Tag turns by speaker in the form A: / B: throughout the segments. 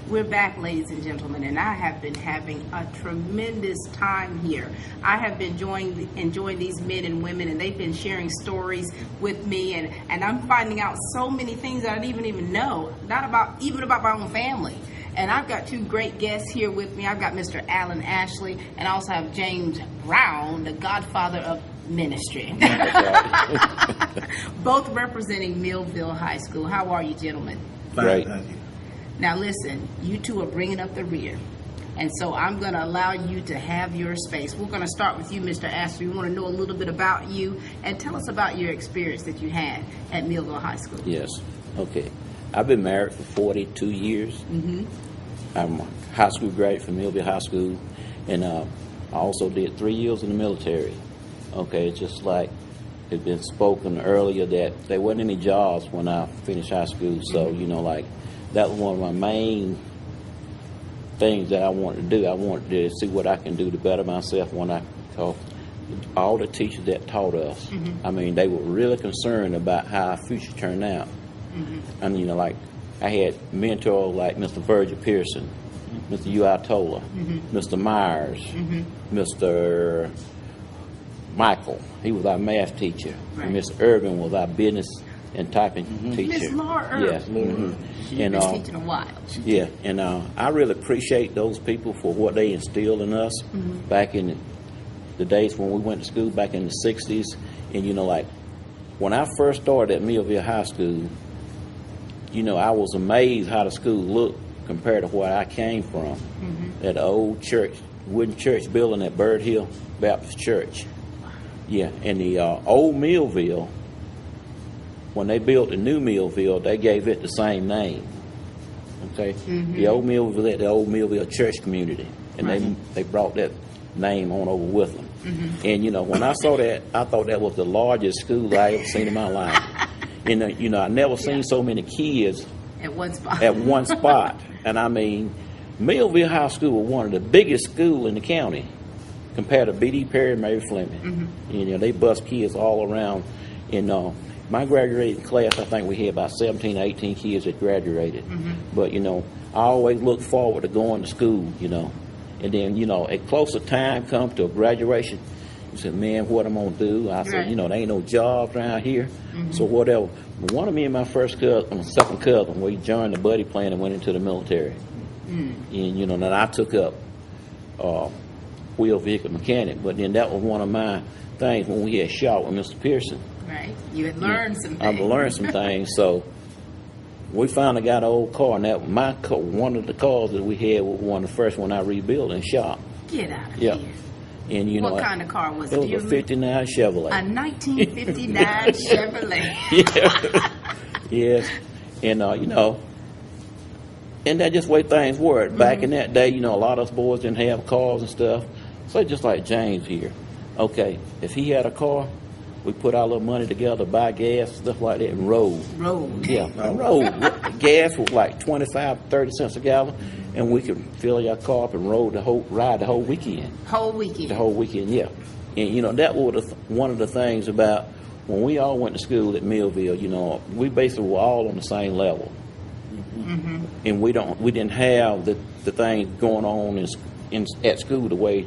A: We're back, ladies and gentlemen, and I have been having a tremendous time here. I have been enjoying these men and women, and they've been sharing stories with me, and I'm finding out so many things that I didn't even know, even about my own family. And I've got two great guests here with me. I've got Mr. Alan Ashley, and I also have James Brown, the godfather of ministry. Both representing Millville High School. How are you, gentlemen?
B: Great.
A: Now listen, you two are bringing up the rear, and so I'm going to allow you to have your space. We're going to start with you, Mr. Ashley. We want to know a little bit about you, and tell us about your experience that you had at Millville High School.
B: Yes. Okay. I've been married for 42 years.
A: Mm-hmm.
B: I'm a high school graduate from Millville High School, and I also did 3 years in the military. Okay, just like it's been spoken earlier that there wasn't any jobs when I finished high school, so that was one of my main things that I wanted to do. I wanted to see what I can do to better myself because all the teachers that taught us,
A: mm-hmm.
B: I mean, they were really concerned about how our future turned out.
A: Mm-hmm.
B: And, I had mentors like Mr. Virgil Pearson, Mr. U.I. Tola,
A: mm-hmm.
B: Mr. Myers,
A: mm-hmm.
B: Mr. Michael. He was our math teacher.
A: Right.
B: And Mr. Irvin was our business and typing teacher.
A: Miss Laura Irvin.
B: Yes. Mm-hmm.
A: She's been teaching a while.
B: Yeah, and I really appreciate those people for what they instilled in us
A: mm-hmm.
B: back in the days when we went to school back in the 60s. And, when I first started at Millville High School, I was amazed how the school looked compared to where I came from.
A: Mm-hmm.
B: That old wooden church building at Bird Hill Baptist Church. Yeah, and the old Millville, when they built the new Millville, they gave it the same name. Okay,
A: mm-hmm.
B: the old Millville, the old Millville church community, and
A: right.
B: they brought that name on over with them.
A: Mm-hmm.
B: And when I saw that, I thought that was the largest school I ever seen in my life. And I never seen so many kids
A: at one spot.
B: And I mean, Millville High School was one of the biggest schools in the county compared to B.D. Perry and Mary Fleming.
A: Mm-hmm.
B: They bus kids all around. My graduating class, I think we had about 17, 18 kids that graduated.
A: Mm-hmm.
B: But, I always look forward to going to school, And then, a closer time come to graduation, you said, man, what I'm going to do? I said,
A: right.
B: there ain't no jobs around here.
A: Mm-hmm.
B: So whatever. But one of me and my second cousin, we joined the buddy plan and went into the military.
A: Mm.
B: And, then I took up wheel vehicle mechanic. But then that was one of my things when we had shot with Mr. Pearson.
A: Right. You had learned some things.
B: I've learned some things. So we finally got an old car. And that one of the cars that we had was one of the first one I rebuilt and shot.
A: Get out of
B: Yeah.
A: here.
B: And
A: what kind of car was it?
B: It was a 59 Chevrolet.
A: A 1959 Chevrolet.
B: Yeah. Yes. And, and that's just the way things were. Back
A: mm-hmm.
B: in that day, a lot of us boys didn't have cars and stuff. So just like James here. Okay, if he had a car, we put our little money together, buy gas, stuff like that, and rode. Yeah, rode. Gas was like 25, 30 cents a gallon, and we could fill our car up and ride the whole weekend. The whole weekend, yeah. And, that was one of the things about when we all went to school at Millville, we basically were all on the same level.
A: Mm-hmm.
B: And we didn't have the things going on at school the way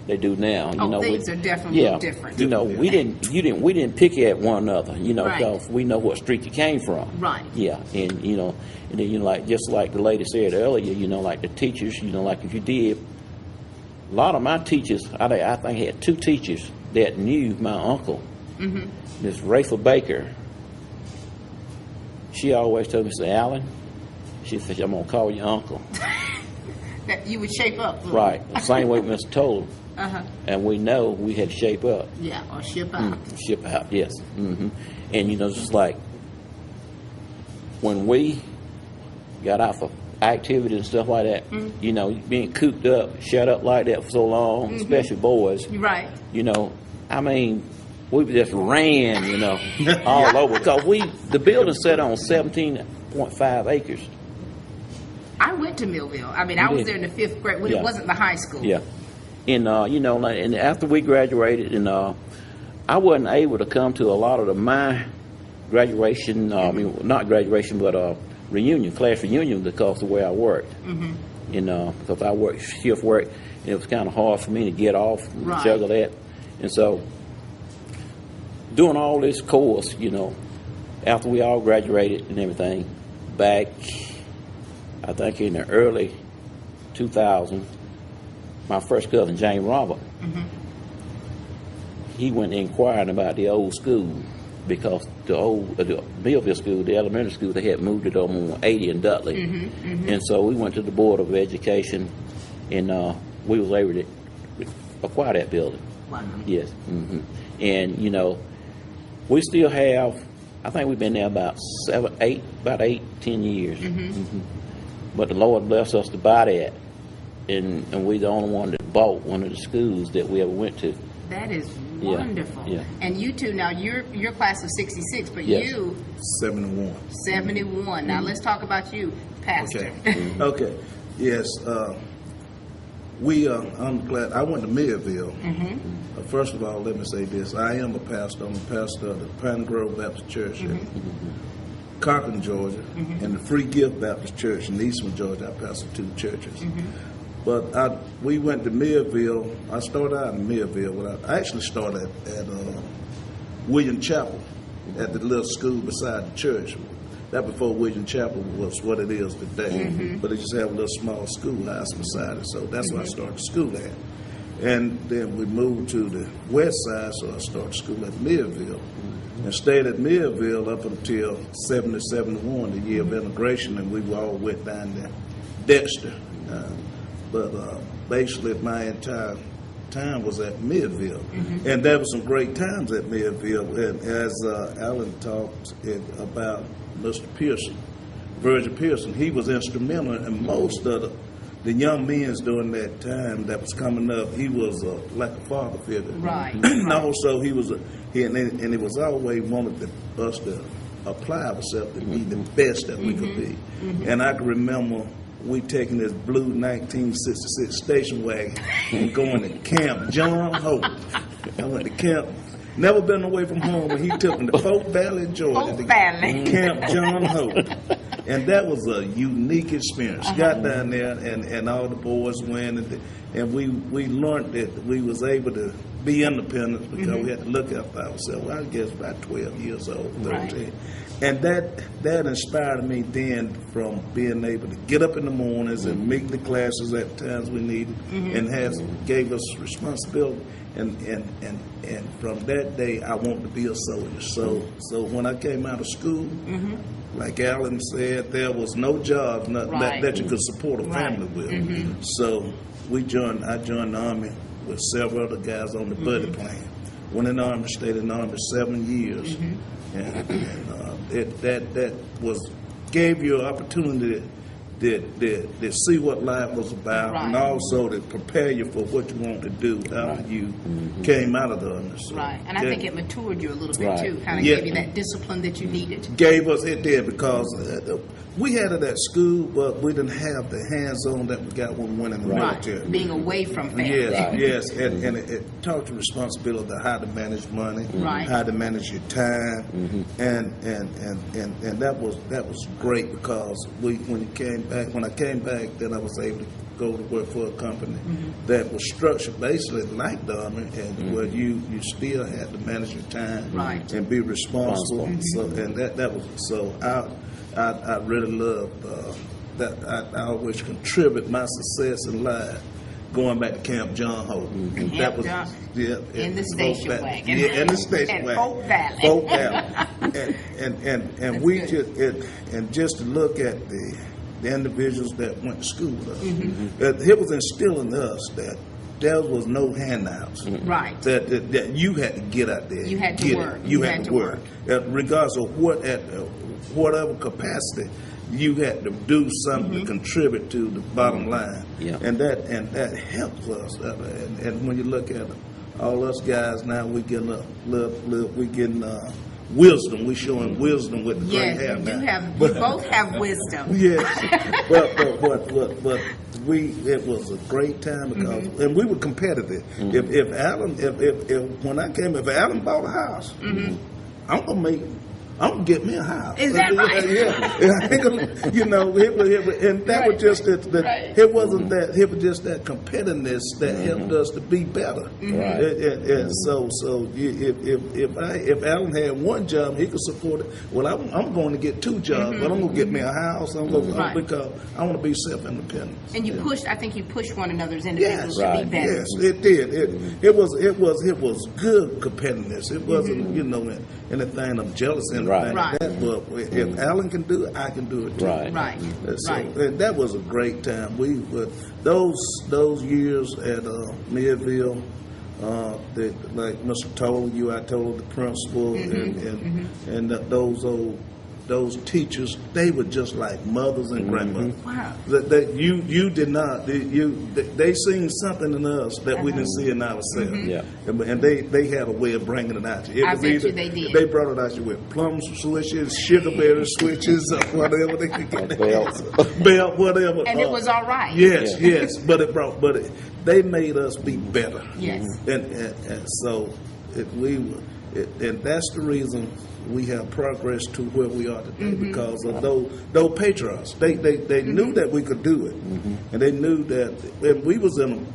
B: they do now.
A: Things are definitely different.
B: We didn't pick at one another,
A: right.
B: because we know what street you came from.
A: Right.
B: Yeah, and then just like the lady said earlier, like the teachers, like if you did, a lot of my teachers, I think had two teachers that knew my uncle,
A: mm-hmm.
B: Miss Rachel Baker. She always told me, say, Alan, she said, I'm gonna call you uncle.
A: That you would shape up.
B: Right. Same way with Mr. Toll.
A: Uh-huh.
B: And we know we had to shape up.
A: Yeah, or ship out.
B: Ship out, yes. Mm-hmm. And, just like when we got out for activities and stuff like that,
A: mm-hmm.
B: Being cooped up, shut up like that for so long,
A: mm-hmm.
B: especially boys.
A: Right.
B: I mean, we just ran, all over. Because the building sat on 17.5 acres.
A: I went to Millville. I mean, I was there in the 5th grade when it wasn't the high school.
B: Yeah. And, and after we graduated, and I wasn't able to come to a lot of my graduation, not graduation, but class reunion because of where I worked. You know, because I worked shift work, and it was kind of hard for me to get off and juggle that. And so, doing all this course, you know, after we all graduated and everything, back, I think in the early 2000s, my first cousin, James Robert, he went inquiring about the old school because the Millville school, the elementary school, they had moved it over on 80 and Dudley. And so we went to the Board of Education, and we was able to acquire that building.
A: Wow.
B: Yes. And, you know, we still have, I think we've been there about 10 years. But the Lord blessed us to buy that, and we're the only one that bought one of the schools that we ever went to.
A: That is wonderful.
B: Yeah.
A: And you two, now you're class of 66, but
B: Yes.
A: you
C: 71.
A: 71. Now let's talk about you, Pastor.
C: Okay. Okay. Yes. I'm glad I went to Millville. First of all, let me say this: I am a pastor. I'm a pastor of the Pine Grove Baptist Church in Cochran, Georgia, and the Free Gift Baptist Church in Eastman, Georgia. I pastor 2 churches. But we went to Millville. I started out in Millville. But I actually started at William Chapel, at the little school beside the church. That before William Chapel was what it is today. But they just have a little small schoolhouse beside it. So that's where I started school at. And then we moved to the west side, so I started school at Millville. And stayed at Millville up until 70, 71, the year of integration, and we all went down to Dexter. But basically my entire time was at Millville. And there were some great times at Millville. And as Alan talked about Mr. Pearson, Virgil Pearson, he was instrumental in most of the young men during that time that was coming up. He was like a father figure.
A: Right.
C: And also he was, and it was always wanted us to apply ourselves to be the best that we could be. And I can remember we taking this blue 1966 station wagon and going to Camp John Hope. I went to camp. Never been away from home, but he took me to Polk Valley, Georgia.
A: Polk Valley.
C: Camp John Hope. And that was a unique experience. Got down there, and all the boys went, and we learned that we was able to be independent because we had to look after ourselves. Well, I guess about 12 years old, 13. Right. And that inspired me then from being able to get up in the mornings and make the classes at times we needed, and gave us responsibility. And from that day, I wanted to be a soldier. So when I came out of school, like Alan said, there was no job that you could support a family with. So I joined the Army with several other guys on the buddy plan. Went in the Army, stayed in the Army 7 years, and that gave you an opportunity to see what life was about, and also to prepare you for what you want to do after you came out of the Army. So
A: right, and I think it matured you a little bit too, kind of gave you that discipline that you needed.
C: It did, because we had it at school, but we didn't have the hands-on that we got when we went in the military.
A: Being away from family.
C: Yes, and it taught you responsibility of how to manage money, how to manage your time, and that was great, because when I came back, then I was able to go to work for a company that was structured basically like the Army, and where you still had to manage your time and be responsible. So and that was so I really loved that. I always contribute my success in life going back to Camp John Hope.
A: And that was in the station wagon.
C: Yeah, in the station wagon.
A: Polk Valley.
C: Polk Valley. and we just to look at the individuals that went to school with us. It was instilling us that there was no handouts.
A: Right.
C: That you had to get out there.
A: You had to work.
C: You had to work. Regardless of whatever capacity, you had to do something to contribute to the bottom line.
B: Yeah.
C: And that helps us. And when you look at all us guys now, we getting wisdom. We showing wisdom with the great hair now.
A: We both have wisdom.
C: Yes, but it was a great time because, and we were competitive. If Alan bought a house, I'm gonna make I'm gonna get me a house.
A: Is that right?
C: Yeah. You know, and that was just it wasn't that. It was just that competitiveness that helped us to be better.
B: Right.
C: And so if Alan had one job, he could support it. Well, I'm going to get two jobs, but I'm going to get me a house. I'm going because I want to be self-independent.
A: And you pushed. I think you pushed one another's individuals to be better.
C: Yes, it did. It was good competitiveness. It wasn't anything I'm jealous and anything like that. But if Alan can do it, I can do it too.
A: Right.
C: And that was a great time. Those years at Midville. Like Mr. told you, I told the principal and those teachers, they were just like mothers and grandmothers.
A: Wow.
C: That you did not. They seen something in us that we didn't see in ourselves.
B: Yeah.
C: And they had a way of bringing it out to you.
A: I bet you they did.
C: They brought it out to you with plum switches, sugarberry switches, or whatever they could get. Belt, whatever.
A: And it was all right.
C: Yes. But they made us be better.
A: Yes.
C: And so and that's the reason we have progress to where we are today because of those patriots. They knew that we could do it, and they knew that. And we was in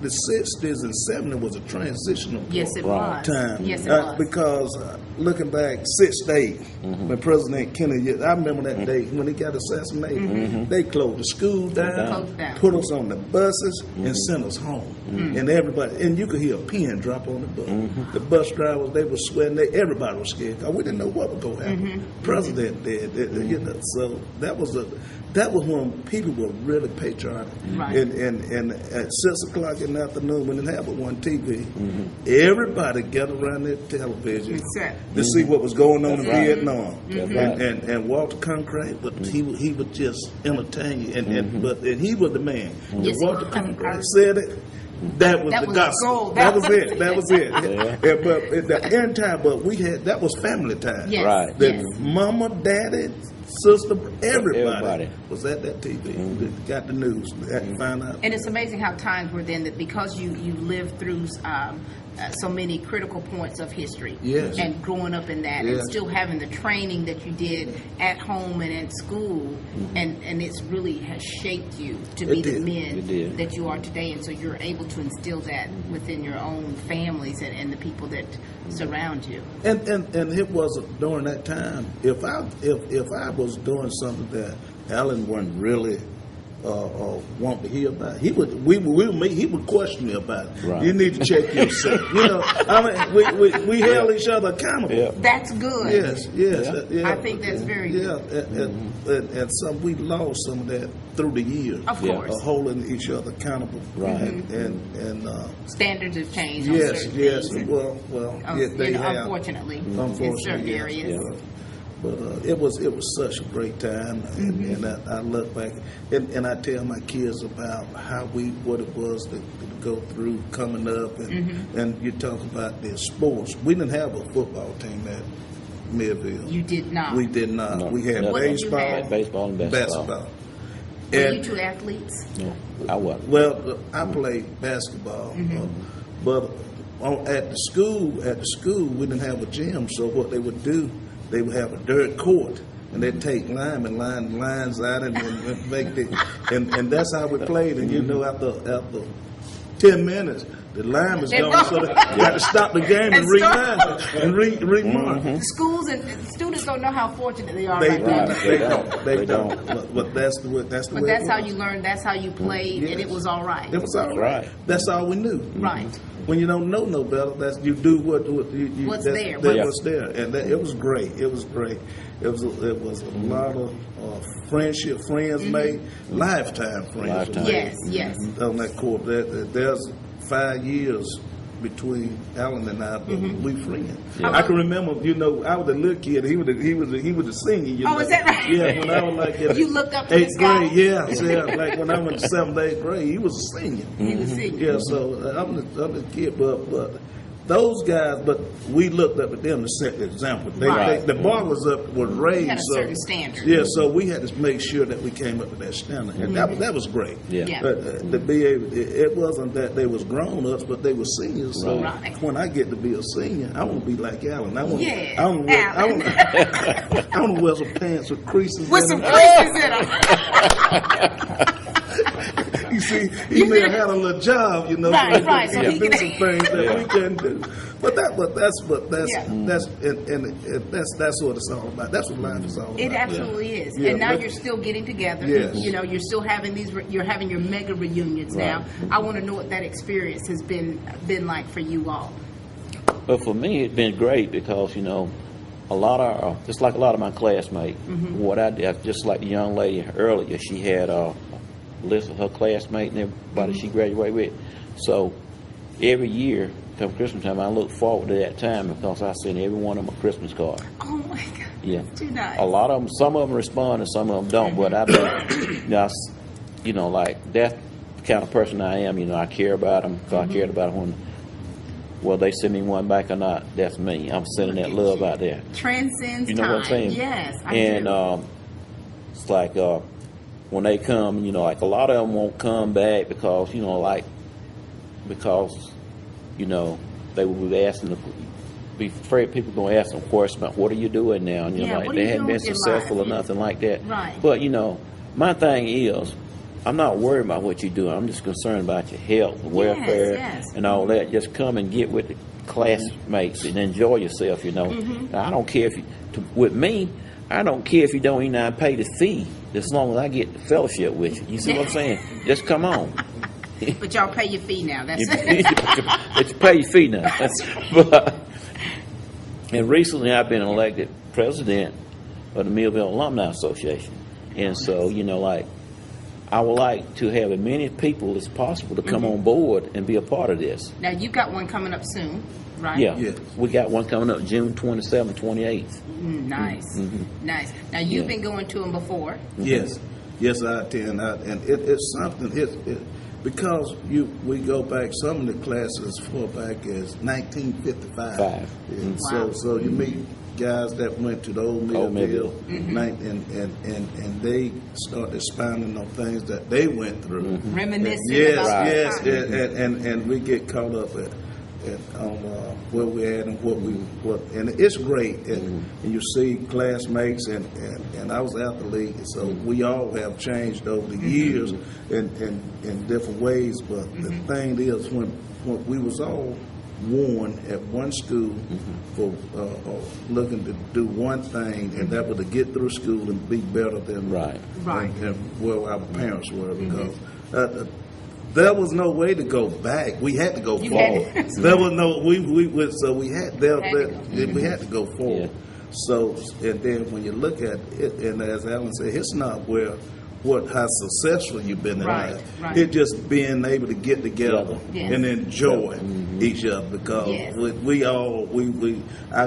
C: the 60s and 70s was a transitional time.
A: Yes, it was.
C: Because looking back, 6 to 8, when President Kennedy, I remember that day when he got assassinated, they closed the school down, put us on the buses, and sent us home. And everybody, and you could hear a pin drop on the bus. The bus drivers, they were sweating. Everybody was scared because we didn't know what was going to happen. President did. So that was when people were really patriotic.
A: Right.
C: And at 6 o'clock in the afternoon, when they had but one TV, everybody gathered around their television to see what was going on in Vietnam. And Walter Cronkite, but he would just entertain you. And he was the man. If Walter Cronkite said it, that was the gospel. That was it. But at the end time, that was family time.
A: Yes.
B: Right.
C: Mama, daddy, sister, everybody was at that TV. Got the news, found out.
A: And it's amazing how times were then that because you lived through so many critical points of history and growing up in that and still having the training that you did at home and at school and it's really has shaped you to be the men that you are today, and so you're able to instill that within your own families and the people that surround you.
C: And it was during that time, if I was doing something that Alan wasn't really want to hear about, he would question me about it. Right. You need to check yourself. We held each other accountable.
A: Yeah. That's good.
C: Yes. Yeah.
A: I think that's very good.
C: And some we lost some of that through the years.
A: Of course.
C: Holding each other accountable.
B: Right.
C: And
A: standards have changed.
C: Yes. Well, they have.
A: Unfortunately, in certain areas.
C: Yeah. But it was such a great time, and I look back and I tell my kids about what it was to go through coming up, and you talk about the sports. We didn't have a football team at Midville.
A: You did not.
C: We did not. No. We had
B: baseball and basketball.
A: Were you two athletes?
B: No, I wasn't.
C: Well, I played basketball, but at the school we didn't have a gym. So what they would do, they would have a dirt court, and they'd take linemen, line lines out and make and that's how we played. And after 10 minutes, the lineman's gone, so they got to stop the game and reline and remark.
A: Schools and students don't know how fortunate they are
C: They don't. But that's the way. But
A: that's how you learned. That's how you played, and it was all right.
C: It was all right. That's all we knew.
A: Right.
C: When you don't know no better, you do what's
A: there.
C: What's there, and it was great. It was great. It was a lot of friends made, lifetime friends.
A: Yes.
C: On that court, there's 5 years between Alan and I, but we friends. I can remember, I was a little kid. He was a senior.
A: Is that right?
C: Yeah, when I was like in
A: you looked up to
C: 8th grade. Yeah, like when I went to 7th, 8th grade, he was a senior.
A: He was senior.
C: Yeah, so I'm the kid, but those guys, but we looked up at them to set the example. The bar was raised.
A: You had a certain standard.
C: Yeah, so we had to make sure that we came up to that standard, and that was great.
B: Yeah.
C: To be able, it wasn't that they was grown ups, but they were seniors. So when I get to be a senior, I want to be like Alan. I want to wear some pants with creases.
A: With some creases in them.
C: You see, he may have had a little job, you know.
A: Right.
C: So he can do some things that we couldn't do. But that's what it's all about. That's what life is all about.
A: It absolutely is.
C: Yeah,
A: and now you're still getting together.
C: Yes.
A: You know, you're still having you're having your mega reunions now. I want to know what that experience has been like for you all.
B: But for me, it's been great because, you know, a lot of, just like a lot of my classmates, what I did, just like the young lady earlier, she had a list of her classmates and everybody she graduated with. So every year, come Christmas time, I look forward to that time because I send every one of them a Christmas card.
A: Oh my God.
B: Yeah.
A: Too nice.
B: A lot of them, some of them respond and some of them don't, but I don't, you know, like that's the kind of person I am, you know, I care about them because I cared about them when they send me one back or not, that's me. I'm sending that love out there.
A: Transcends
B: you know
A: time.
B: What I'm saying?
A: Yes, I do.
B: It's like when they come, you know, like a lot of them won't come back because, you know, they will be asking, be afraid people going to ask them questions about what are you doing now? And, you know, like they hadn't been successful or nothing like that.
A: Right.
B: But, you know, my thing is, I'm not worried about what you're doing. I'm just concerned about your health, welfare, and all that. Just come and get with the classmates and enjoy yourself, you know. I don't care if with me, I don't care if you don't even pay the fee as long as I get the fellowship with you. You see what I'm saying? Just come on.
A: But y'all pay your fee now. That's
B: It's pay your fee now. And recently I've been elected president of the Millville Alumni Association. And so, you know, like, I would like to have as many people as possible to come on board and be a part of this.
A: Now, you've got one coming up soon, right?
B: Yeah. We got one coming up June 27th, 28th.
A: Nice. Nice. Now, you've been going to them before.
C: Yes, I attend. And it's something, because we go back, some of the classes for back as 1955. So you meet guys that went to the old Millville, and they start expounding on things that they went through.
A: Reminiscing about
C: and we get caught up on where we're at and and it's great. And you see classmates, and I was out the league, so we all have changed over the years in different ways. But the thing is, when we was all warned at one school for looking to do one thing, and that was to get through school and be better than and where our parents were, because there was no way to go back. We had to go forward. There was no we had to go forward. So, and then when you look at it, and as Alan said, it's not how successful you've been in life. It's just being able to get together and enjoy each other, because I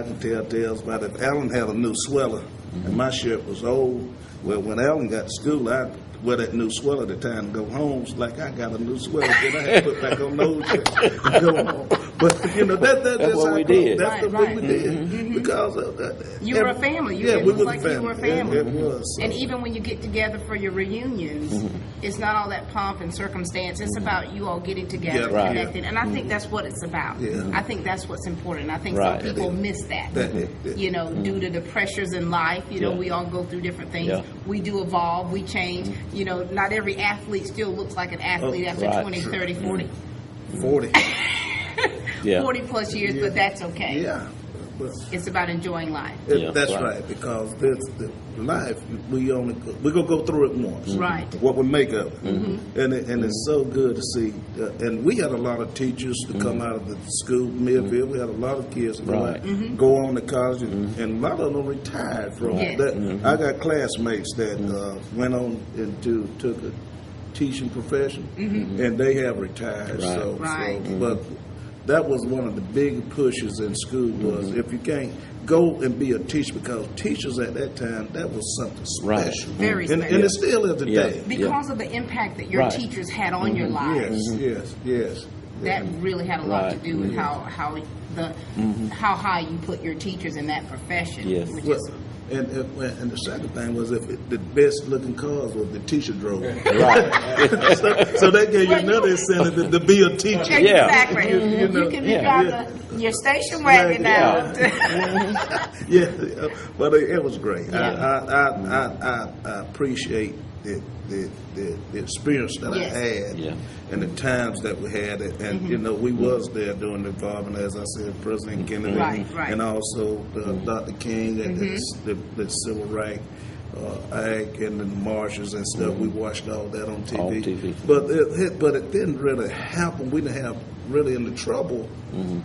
C: can tell tales about it. Alan had a new sweater and my shirt was old. Well, when Alan got to school, I wear that new sweater at the time to go home. It's like I got a new sweater that I had to put back on those shirts and go home. But you know that's
B: what we did.
C: That's the way we did, because of that.
A: You were a family.
C: We
A: was
C: were
A: like
C: family.
A: You were a family.
C: It was.
A: And even when you get together for your reunions, it's not all that pomp and circumstance. It's about you all getting together, connected. And I think that's what it's about. I think that's what's important. I think some people miss that. You know, due to the pressures in life, you know, we all go through different things. We do evolve, we change. You know, not every athlete still looks like an athlete after 20, 30, 40. 40 plus years, but that's okay.
C: Yeah. But
A: it's about enjoying life.
C: That's right, because the life, we're gonna go through it once.
A: Right.
C: What we make of it. And it's so good to see. And we had a lot of teachers to come out of the school, Millville. We had a lot of kids go on to college, and a lot of them retired from that. I got classmates that went on took a teaching profession, and they have retired. But that was one of the big pushes in school, was if you can't go and be a teacher, because teachers at that time, that was something special.
A: Very special.
C: And it still is today.
A: Because of the impact that your teachers had on your lives.
C: Yes.
A: That really had a lot to
B: Right.
A: do with how high you put your teachers in that profession.
B: Yes.
A: Which
C: Well,
A: is,
C: and the second thing was the best looking cars was the teacher drove.
B: Right.
C: So that gave you another incentive to be a teacher.
B: Yeah.
A: exactly.
C: You know,
A: You can be
B: yeah.
A: driving your station wagon now.
C: Yeah, but it was great.
A: Yeah.
C: I appreciate the experience that
A: Yes.
C: I had
B: Yeah.
C: and the times that we had it. And, you know, we was there during the involvement, as I said, President Kennedy
A: Right.
C: and also Dr. King and the civil rights. Ag and the marshes and stuff. We watched all that on TV.
B: On TV.
C: But it didn't really happen. We didn't have really into trouble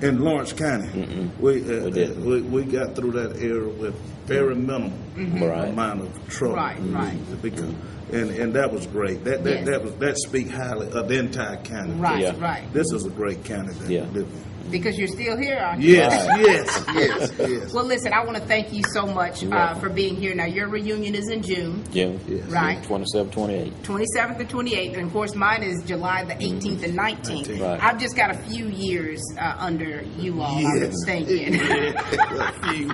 C: in Lawrence County. We
B: didn't.
C: we got through that era with very minimal
B: Right.
C: amount of trouble.
A: Right.
C: Because, and that was great.
A: Yes.
C: That speak highly of the entire county.
A: Right,
B: Yeah.
A: right.
C: This is a great county that
B: Yeah.
C: we live in.
A: Because you're still here, aren't you?
C: Yes.
A: Well, listen, I want to thank you so much for being here. Now, your reunion is in June,
B: June.
C: Yes.
A: right?
B: 27, 28.
A: 27th and 28th, and of course mine is July the 18th and 19th.
B: Right.
A: I've just got a few years under you all, I was thinking.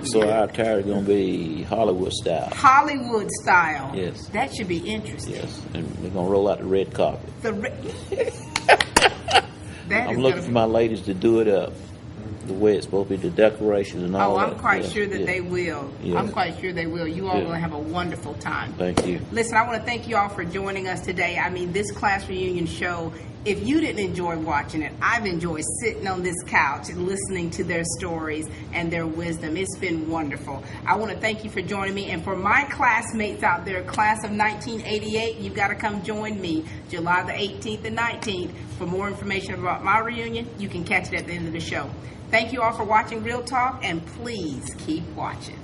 B: So our attire is going to be Hollywood style.
A: Hollywood style.
B: Yes.
A: That should be interesting.
B: Yes, and we're going to roll out the red carpet.
A: The that
B: I'm
A: is
B: looking
A: gonna
B: for my ladies to do it up the way it's supposed to be, the decorations and all
A: Oh,
B: that.
A: I'm quite
B: Yeah,
A: sure that
B: yeah.
A: they will.
B: Yeah.
A: I'm quite sure they will. You all
B: Yeah.
A: will have a wonderful time.
B: Thank you.
A: Listen, I want to thank you all for joining us today. I mean, this class reunion show, if you didn't enjoy watching it, I've enjoyed sitting on this couch and listening to their stories and their wisdom. It's been wonderful. I want to thank you for joining me. And for my classmates out there, class of 1988, you've got to come join me July the 18th and 19th. For more information about my reunion, you can catch it at the end of the show. Thank you all for watching Real Talk, and please keep watching.